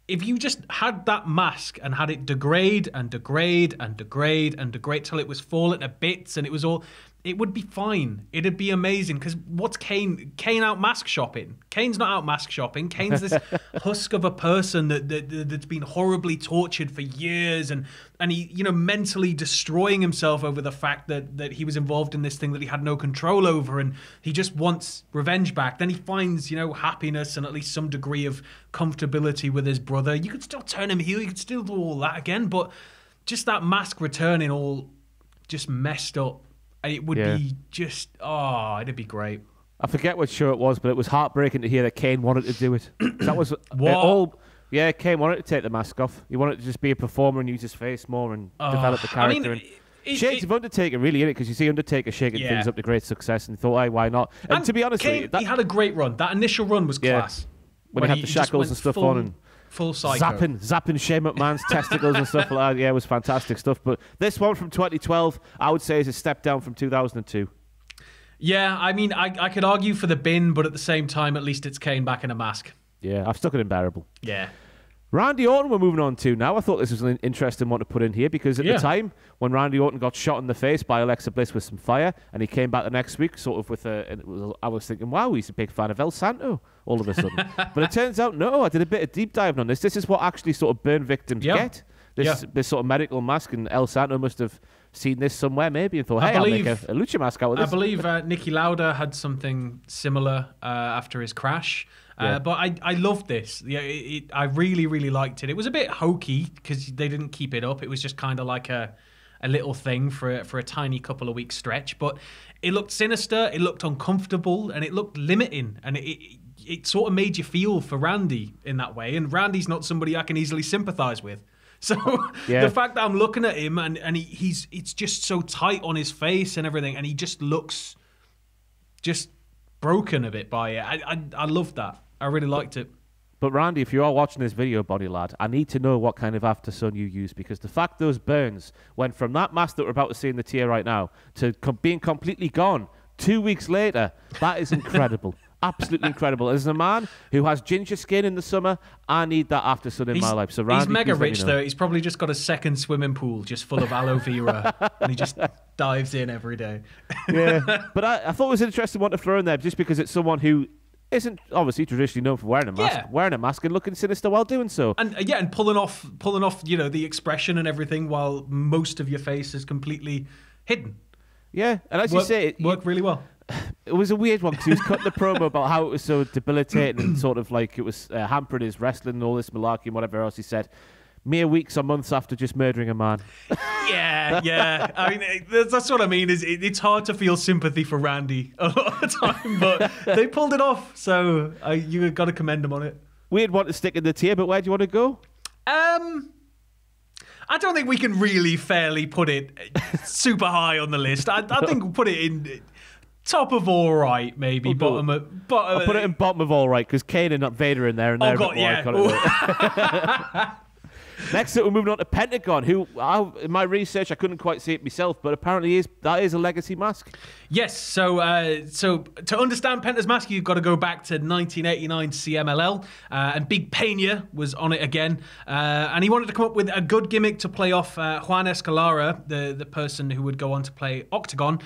if you just had that mask and had it degrade and degrade and degrade and degrade till it was falling to bits and it would be fine. It'd be amazing, because what's Kane? Kane out mask shopping? Kane's not out mask shopping. Kane's this husk of a person that's been horribly tortured for years and he, mentally destroying himself over the fact that he was involved in this thing that he had no control over, and he just wants revenge back. Then he finds, happiness and at least some degree of comfortability with his brother. You could still turn him heel. You could still do all that again, but just that mask returning all just messed up. It would be just, it'd be great.
I forget what show it was, but it was heartbreaking to hear that Kane wanted to do it. That was all. Yeah, Kane wanted to take the mask off. He wanted to just be a performer and use his face more and develop the character. Shades of Undertaker really in it, because you see Undertaker shaking things up to great success and thought, hey, why not? And to be honest with you,
he had a great run. That initial run was class.
When he had the shackles and stuff on and
full psycho.
Zapping Shane McMahon's testicles and stuff like that. Yeah, it was fantastic stuff. But this one from 2012, I would say, is a step down from 2002.
Yeah, I mean, I could argue for the bin, but at the same time, at least it's Kane back in a mask.
Yeah, I've stuck it in bearable.
Yeah.
Randy Orton we're moving on to now. I thought this was an interesting one to put in here, because at the time when Randy Orton got shot in the face by Alexa Bliss with some fire, and he came back the next week sort of with I was thinking, wow, he's a big fan of El Santo all of a sudden. But it turns out, no, I did a bit of deep diving on this. This is what actually sort of burn victims get. This sort of medical mask, and El Santo must have seen this somewhere maybe and thought, hey, I'll make a lucha mask out of this.
I believe Nicky Lauda had something similar after his crash. But I loved this. Yeah, I really, really liked it. It was a bit hokey because they didn't keep it up. It was just kind of like a a little thing for a tiny couple of weeks stretch, but it looked sinister, it looked uncomfortable, and it looked limiting, and it sort of made you feel for Randy in that way, and Randy's not somebody I can easily sympathize with. So the fact that I'm looking at him and it's just so tight on his face and everything, and he just looks just broken a bit by it. I loved that. I really liked it.
But Randy, if you are watching this video, body lad, I need to know what kind of after sun you use, because the fact those burns went from that mask that we're about to see in the tier right now to being completely gone 2 weeks later, that is incredible. Absolutely incredible. As a man who has ginger skin in the summer, I need that after sun in my life. So Randy,
he's mega rich, though. He's probably just got a second swimming pool just full of aloe vera, and he just dives in every day.
Yeah, but I thought it was an interesting one to throw in there, just because it's someone who isn't obviously traditionally known for wearing a mask and looking sinister while doing so.
And and pulling off, the expression and everything while most of your face is completely hidden.
Yeah, and as you say,
it worked really well.
It was a weird one because he was cutting the promo about how it was so debilitating and sort of like it was hampering his wrestling and all this malarkey and whatever else he said. Mere weeks or months after just murdering a man.
Yeah. I mean, that's what I mean. Is it's hard to feel sympathy for Randy a lot of the time, but they pulled it off. So you got to commend them on it.
We'd want to stick in the tier, but where do you want to go?
I don't think we can really fairly put it super high on the list. I think we'll put it in top of all right, maybe. Bottom.
I'll put it in bottom of all right because Kane and not Vader in there, and they're Next up, we're moving on to Pentagon, who, in my research, I couldn't quite see it myself, but apparently that is a legacy mask.
Yes, so to understand Penta's mask, you've got to go back to 1989 CMLL, and Big Pena was on it again, and he wanted to come up with a good gimmick to play off Juan Escalara, the person who would go on to play Octagon.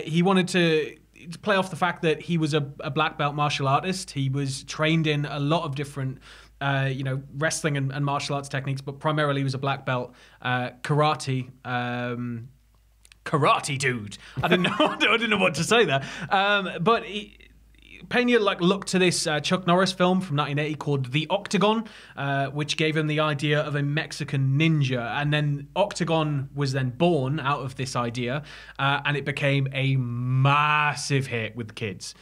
He wanted to play off the fact that he was a black belt martial artist. He was trained in a lot of different wrestling and martial arts techniques, but primarily he was a black belt karate dude. I didn't know what to say there. But Pena looked to this Chuck Norris film from 1980 called The Octagon, which gave him the idea of a Mexican ninja, and then Octagon was then born out of this idea, and it became a massive hit with kids.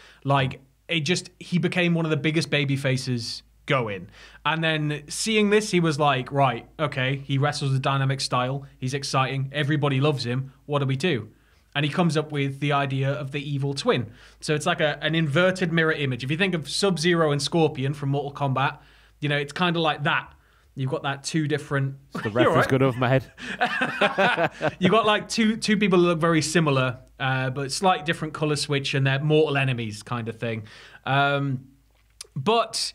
He became one of the biggest baby faces going. And then seeing this, he was like, right, okay, he wrestles a dynamic style, he's exciting, everybody loves him, what do we do? And he comes up with the idea of the evil twin. So it's like an inverted mirror image. If you think of Sub-Zero and Scorpion from Mortal Kombat, it's kind of like that. You've got that two different...
The reference got over my head.
You've got two people that look very similar, but slight different color switch, and they're mortal enemies kind of thing. But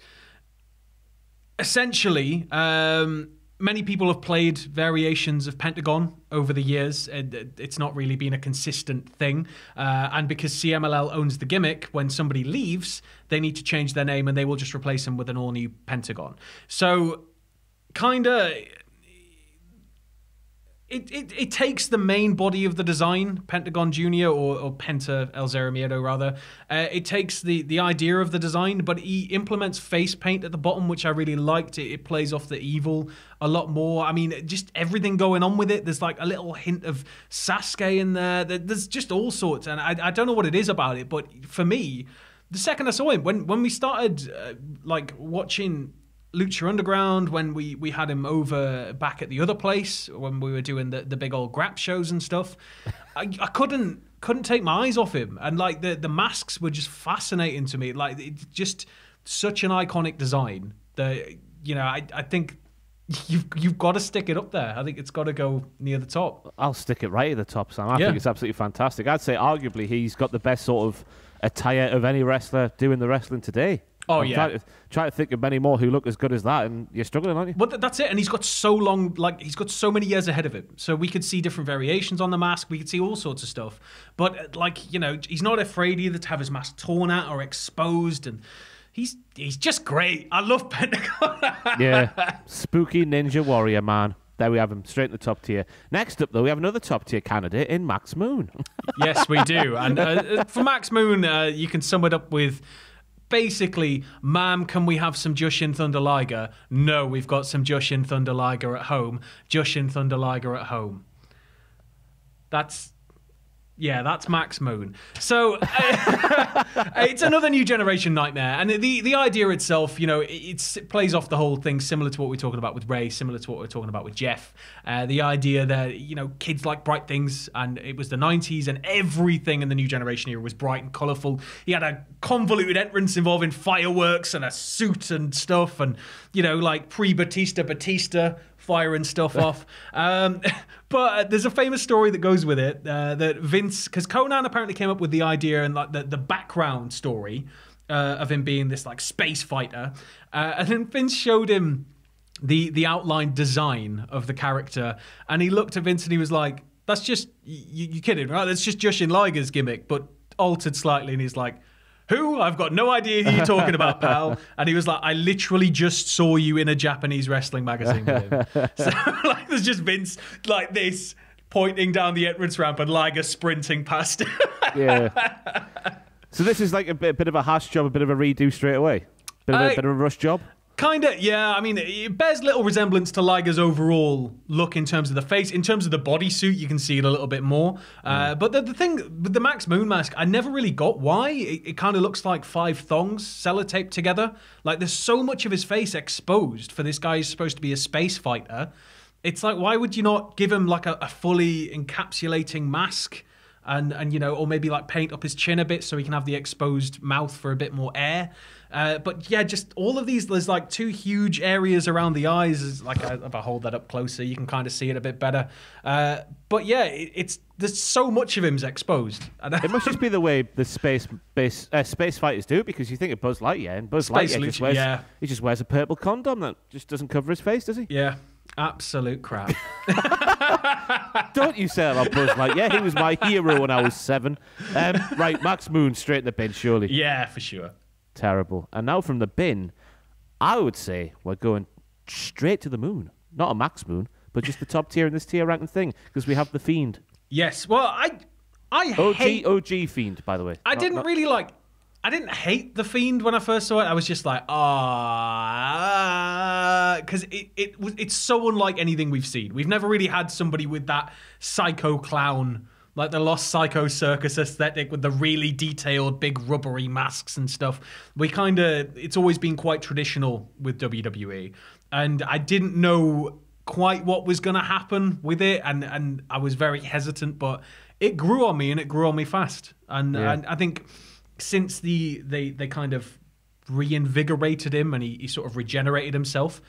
essentially, many people have played variations of Pentagon over the years. It's not really been a consistent thing. And because CMLL owns the gimmick, when somebody leaves, they need to change their name and they will just replace them with an all-new Pentagon. So, kind of... It takes the main body of the design, Pentagon Jr. or Penta El Zero Miedo, rather. It takes the idea of the design, but he implements face paint at the bottom, which I really liked. It plays off the evil a lot more. I mean, just everything going on with it. There's like a little hint of Sasuke in there. There's just all sorts, and I don't know what it is about it, but for me, the second I saw him, when we started watching Lucha Underground, when we had him over back at the other place, when we were doing the big old grap shows and stuff, I couldn't take my eyes off him. And the masks were just fascinating to me. It's just such an iconic design that, I think you've got to stick it up there. I think it's got to go near the top.
I'll stick it right at the top, Sam. I think it's absolutely fantastic. I'd say arguably he's got the best sort of attire of any wrestler doing the wrestling today.
Oh,
Try to think of many more who look as good as that, and you're struggling, aren't you?
But that's it, and he's got so long, he's got so many years ahead of him. So we could see different variations on the mask. We could see all sorts of stuff. But, he's not afraid either to have his mask torn out or exposed, and he's just great. I love Pentagon.
Yeah, spooky ninja warrior, man. There we have him, straight in the top tier. Next up, though, we have another top tier candidate in Max Moon.
Yes, we do. And for Max Moon, you can sum it up with... Basically, ma'am, can we have some Jushin Thunder Liger? No, we've got some Jushin Thunder Liger at home. Jushin Thunder Liger at home. That's Max Moon. So it's another new generation nightmare. And the idea itself, it plays off the whole thing similar to what we're talking about with Ray, similar to what we're talking about with Jeff. The idea that, kids like bright things, and it was the 90s, and everything in the new generation era was bright and colourful. He had a convoluted entrance involving fireworks and a suit and stuff, and, like pre-Batista, firing stuff off. But there's a famous story that goes with it that Vince, because Conan apparently came up with the idea and like the background story of him being this like space fighter, and then Vince showed him the outline design of the character, and he looked at Vince and he was like, "That's just you kidding, right? That's just Jushin Liger's gimmick, but altered slightly." And he's like, "Who? I've got no idea who you're talking about, pal." And he was like, "I literally just saw you in a Japanese wrestling magazine with him." So like, there's just Vince like this pointing down the entrance ramp and Liger sprinting past him.
Yeah. So this is like a bit of a hash job, a bit of a redo straight away. Bit of a rush job.
Kind of, yeah. I mean, it bears little resemblance to Liger's overall look in terms of the face. In terms of the bodysuit, you can see it a little bit more. But the thing with the Max Moon mask, I never really got why. It kind of looks like 5 thongs sellotaped together. Like, there's so much of his face exposed for this guy who's supposed to be a space fighter. It's like, why would you not give him like a fully encapsulating mask? And or maybe like paint up his chin a bit so he can have the exposed mouth for a bit more air. But yeah, just all of these, there's like 2 huge areas around the eyes. Like if I hold that up closer, you can kind of see it a bit better. But yeah, there's so much of him's exposed.
It must just be the way the space fighters do it, because you think of Buzz Lightyear, and Buzz Lightyear just wears a purple condom that just doesn't cover his face, does he?
Yeah. Absolute crap.
Don't you say that about Buzz Lightyear. He was my hero when I was 7. Right, Max Moon straight in the bin, surely.
Yeah, for sure.
Terrible. And now from the bin, I would say we're going straight to the moon. Not a Max Moon, but just the top tier in this tier ranking thing, because we have the Fiend.
Yes. Well, I hate
OG Fiend, by the way.
I didn't hate the Fiend when I first saw it. I was just like, because it's so unlike anything we've seen. We've never really had somebody with that psycho clown, like the Lost Psycho Circus aesthetic with the really detailed big rubbery masks and stuff. It's always been quite traditional with WWE. And I didn't know quite what was going to happen with it. And I was very hesitant, but it grew on me, and it grew on me fast. And I think since they kind of reinvigorated him and he sort of regenerated himself,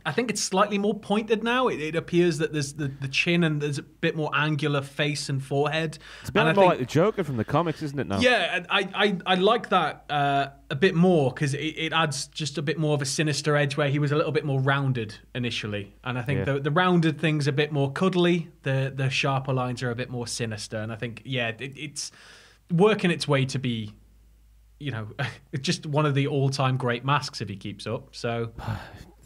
I think it's slightly more pointed now. It appears that there's the chin, and there's a bit more angular face and forehead.
It's a bit more like the Joker from the comics, isn't it now?
Yeah, I like that a bit more, because it adds just a bit more of a sinister edge, where he was a little bit more rounded initially. And I think the rounded thing's a bit more cuddly. The sharper lines are a bit more sinister. And I think, it's working its way to be, just one of the all-time great masks if he keeps up. So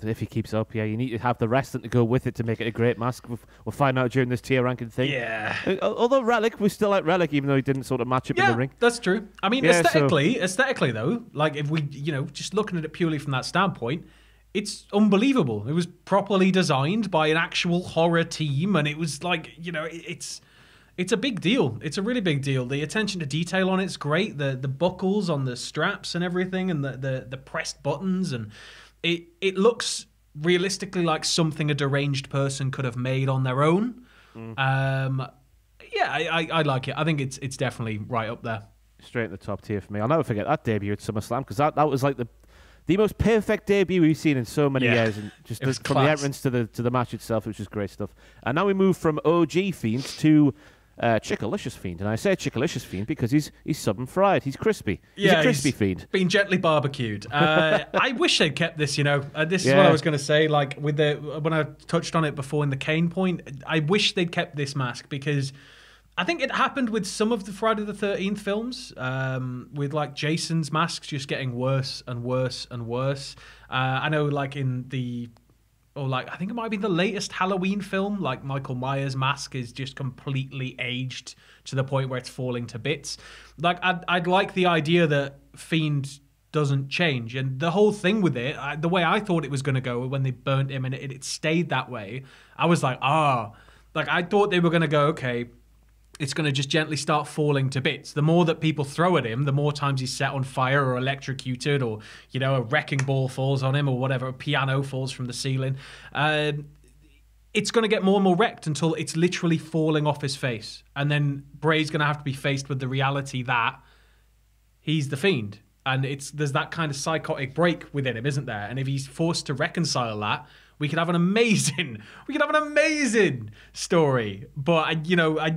if he keeps up, you need to have the rest to go with it to make it a great mask. We'll find out during this tier ranking thing.
Yeah.
Although Relic, we still like Relic, even though he didn't sort of match up in the ring.
That's true. I mean, aesthetically though, like if we, just looking at it purely from that standpoint, it's unbelievable. It was properly designed by an actual horror team, and it was like, it's a big deal. It's a really big deal. The attention to detail on it's great. The buckles on the straps and everything, and the pressed buttons, and it looks realistically like something a deranged person could have made on their own. I like it. I think it's definitely right up there.
Straight in the top tier for me. I'll never forget that debut at SummerSlam, because that was like the most perfect debut we've seen in so many years, and just from the entrance to the match itself, which was great stuff. And now we move from OG Fiend to Chickalicious Fiend, and I say Chickalicious Fiend because he's sub and fried. He's crispy. He's a crispy Fiend.
Been gently barbecued. I wish they'd kept this. This is what I was going to say. Like when I touched on it before in the Kane point, I wish they'd kept this mask, because I think it happened with some of the Friday the 13th films, with like Jason's masks just getting worse and worse and worse. I know, like in I think it might be the latest Halloween film, like Michael Myers' mask is just completely aged to the point where it's falling to bits. Like, I'd like the idea that Fiend doesn't change. And the whole thing with it, the way I thought it was going to go when they burnt him and it stayed that way, I was like, like I thought they were going to go, okay, it's going to just gently start falling to bits. The more that people throw at him, the more times he's set on fire or electrocuted, or, you know, a wrecking ball falls on him or whatever, a piano falls from the ceiling. It's going to get more and more wrecked until it's literally falling off his face. And then Bray's going to have to be faced with the reality that he's the Fiend. And there's that kind of psychotic break within him, isn't there? And if he's forced to reconcile that, we could have an amazing story. But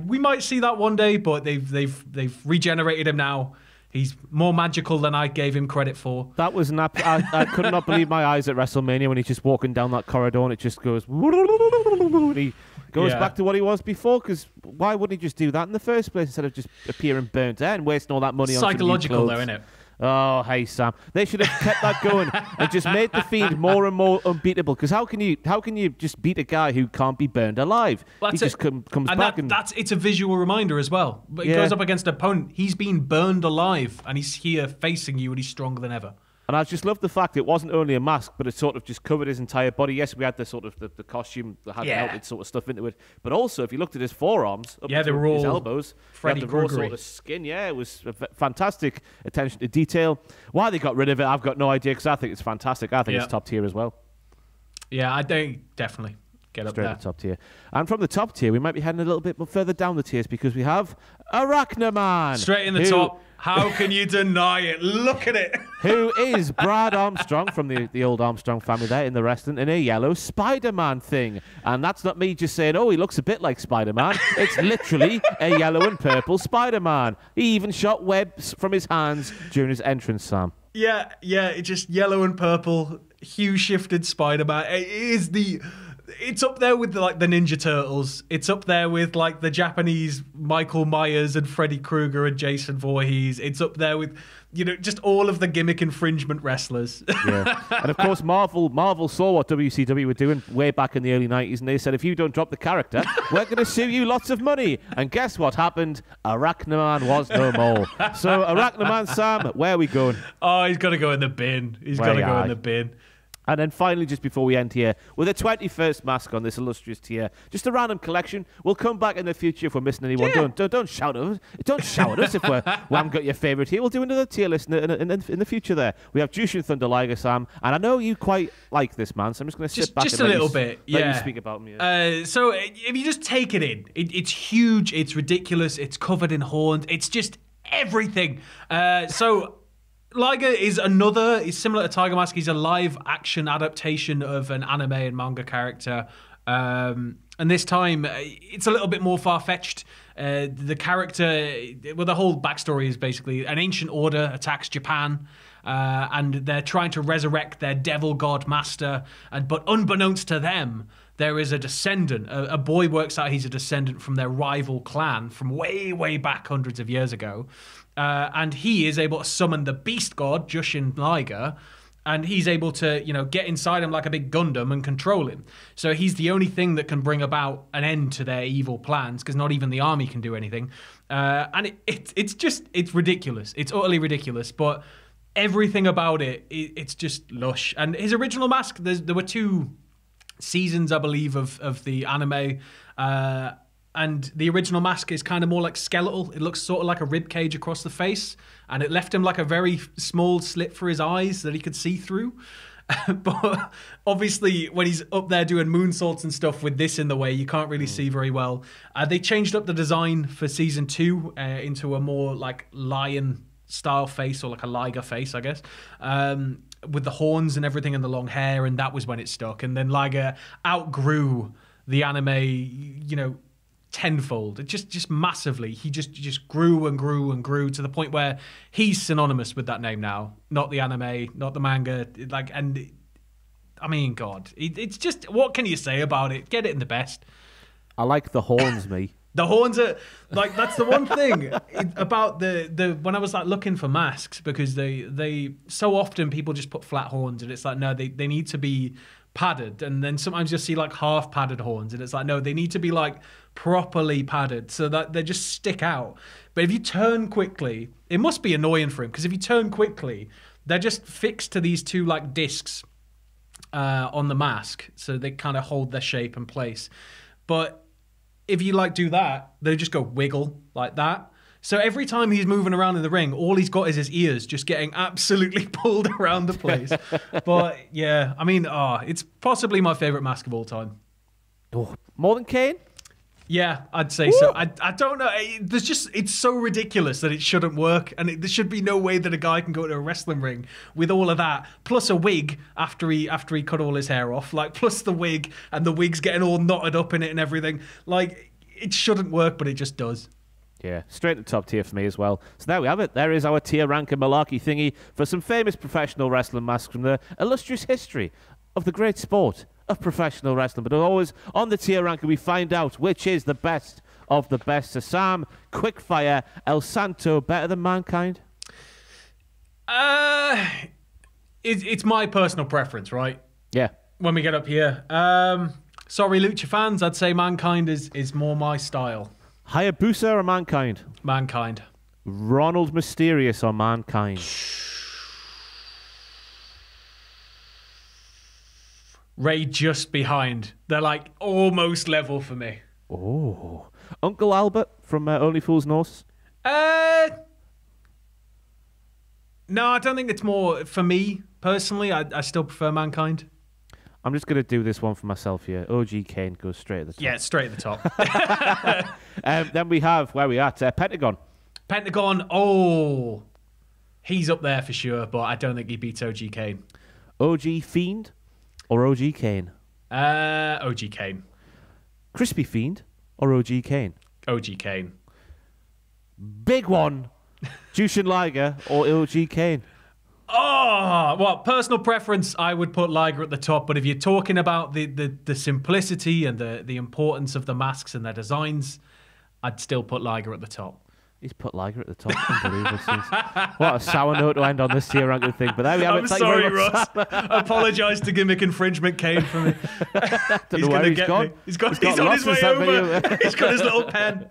we might see that one day. But they've regenerated him now. He's more magical than I gave him credit for.
That was I could not believe my eyes at WrestleMania when he's just walking down that corridor and it just goes. And he goes back to what he was before. Because why wouldn't he just do that in the first place instead of just appearing burnt out and wasting all that money on
psychological, though, isn't it?
Oh, hey, Sam. They should have kept that going and just made the Fiend more and more unbeatable. Because how can you just beat a guy who can't be burned alive?
Well,
he just comes back.
It's a visual reminder as well. But he goes up against an opponent. He's been burned alive, and he's here facing you, and he's stronger than ever.
And I just love the fact it wasn't only a mask, but it sort of just covered his entire body. Yes, we had the sort of the costume that had melted sort of stuff into it. But also, if you looked at his forearms, up to his elbows,
Freddy
the raw sort of skin. Yeah, it was a fantastic attention to detail. Why they got rid of it, I've got no idea, because I think it's fantastic. I think it's top tier as well.
Yeah, I think definitely. Get up
Straight
there.
to the top tier. And from the top tier, we might be heading a little bit further down the tiers because we have Arachnaman.
Straight in the top. How can you deny it? Look at it.
Who is Brad Armstrong from the old Armstrong family there in the wrestling in a yellow Spider-Man thing. And that's not me just saying, oh, he looks a bit like Spider-Man. It's literally a yellow and purple Spider-Man. He even shot webs from his hands during his entrance, Sam.
Yeah, it's just yellow and purple, hue-shifted Spider-Man. It's up there with the Ninja Turtles. It's up there with the Japanese Michael Myers and Freddy Krueger and Jason Voorhees. It's up there with, just all of the gimmick infringement wrestlers.
Yeah. And of course, Marvel saw what WCW were doing way back in the early 90s, and they said, if you don't drop the character, we're going to sue you lots of money. And guess what happened? Arachnaman was no more. So, Arachnaman, Sam, where are we going?
Oh, he's got to go in the bin. He's got to go in the bin.
And then finally, just before we end here, with a 21st mask on this illustrious tier, just a random collection. We'll come back in the future if we're missing anyone. Yeah. Don't shout at us. Don't shout at us if we haven't got your favourite here. We'll do another tier list in the future there. We have Jushin Thunder Liger, Sam, and I know you quite like this man, so I'm just going to sit back
just
and
a little bit.
Let you speak about me.
So if you just take it in, it's huge, it's ridiculous, it's covered in horns, it's just everything. Liger is similar to Tiger Mask. He's a live action adaptation of an anime and manga character. And this time, it's a little bit more far-fetched. The character, the whole backstory is basically an ancient order attacks Japan, and they're trying to resurrect their devil god master. But unbeknownst to them, there is a descendant. A boy works out he's a descendant from their rival clan from way, way back hundreds of years ago. And he is able to summon the beast god, Jushin Liger, and he's able to, get inside him like a big Gundam and control him. So he's the only thing that can bring about an end to their evil plans, because not even the army can do anything. And it's ridiculous. It's utterly ridiculous. But everything about it's just lush. And his original mask, there were 2 seasons, I believe, of the anime. And the original mask is kind of more like skeletal. It looks sort of like a rib cage across the face. And it left him like a very small slit for his eyes that he could see through. But obviously, when he's up there doing moonsaults and stuff with this in the way, you can't really see very well. They changed up the design for season 2 into a more like lion-style face, or like a Liger face, I guess. With the horns and everything and the long hair. And that was when it stuck. And then Liger outgrew the anime, tenfold. It just massively. He just grew and grew and grew to the point where he's synonymous with that name now. Not the anime, not the manga. God, it's just, what can you say about it? Get it in the best.
I like the horns, me.
The horns are that's the one thing about the when I was looking for masks, because they so often people just put flat horns, and it's no, they need to be padded, and then sometimes you'll see half padded horns, and it's no, they need to be properly padded so that they just stick out. But if you turn quickly, it must be annoying for him, because if you turn quickly, they're just fixed to these 2 discs on the mask, so they kind of hold their shape and place. But if you like do that, they just go wiggle like that. So every time he's moving around in the ring, all he's got is his ears just getting absolutely pulled around the place. But yeah, I mean, it's possibly my favorite mask of all time.
Oh, more than Kane?
Yeah, I'd say so. I don't know. It's so ridiculous that it shouldn't work, and there should be no way that a guy can go to a wrestling ring with all of that, plus a wig after he cut all his hair off, like plus the wig, and the wig's getting all knotted up in it and everything. Like, it shouldn't work, but it just does.
Yeah, straight to top tier for me as well. So there we have it. There is our tier rank and malarkey thingy for some famous professional wrestling masks from the illustrious history of the great sport of professional wrestling. But always on the tier ranking, we find out which is the best of the best. So Sam, quickfire, El Santo better than Mankind?
It's my personal preference, right?
Yeah.
When we get up here. Sorry, Lucha fans, I'd say Mankind is more my style.
Hayabusa or Mankind?
Mankind.
Ronald Mysterious or Mankind?
Ray just behind. They're like almost level for me.
Oh. Uncle Albert from Only Fools and Horses?
No, I don't think it's more for me personally. I still prefer Mankind.
I'm just going to do this one for myself here. OG Kane goes straight at the top.
Yeah, straight at the top.
Then we have, where we at? Pentagon.
Pentagon, he's up there for sure, but I don't think he beats OG Kane.
OG Fiend or OG Kane?
OG Kane.
Crispy Fiend or OG Kane?
OG Kane.
Big one. Jushin Liger or OG Kane?
Well, personal preference, I would put Liger at the top, but if you're talking about the simplicity and the importance of the masks and their designs, I'd still put Liger at the top.
He's put Liger at the top. Unbelievable. What a sour note to end on this tier ranking thing. But there we have it.
I'm sorry, Ross. I apologise to gimmick infringement Kane for me.
He's going to get me.
He's on his way over. He's got his little pen.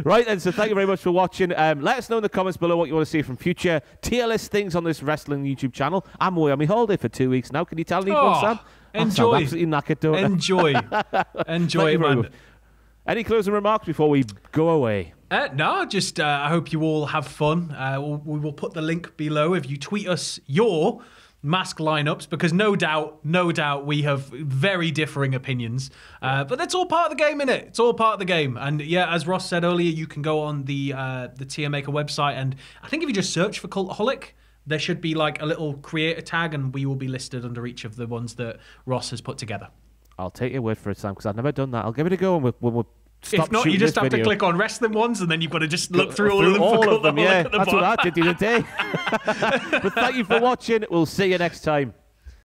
Right then, so thank you very much for watching. Let us know in the comments below what you want to see from future tier list things on this wrestling YouTube channel. I'm away on my holiday for 2 weeks now. Can you tell anyone, Sam?
Enjoy.
I'm absolutely knackered, don't I?
Enjoy, man.
Any closing remarks before we go away?
No, just I hope you all have fun. We will put the link below if you tweet us your mask lineups, because no doubt we have very differing opinions. But that's all part of the game, innit? It's all part of the game. And yeah, as Ross said earlier, you can go on the Tier Maker website, and I think if you just search for Cultaholic, there should be like a little creator tag, and we will be listed under each of the ones that Ross has put together.
I'll take your word for it, Sam, because I've never done that. I'll give it a go, and we'll stop.
If not, you just have to click on wrestling ones, and then you've got to just look through all of them.
All of them, yeah. That's what I did the other day. But thank you for watching. We'll see you next time.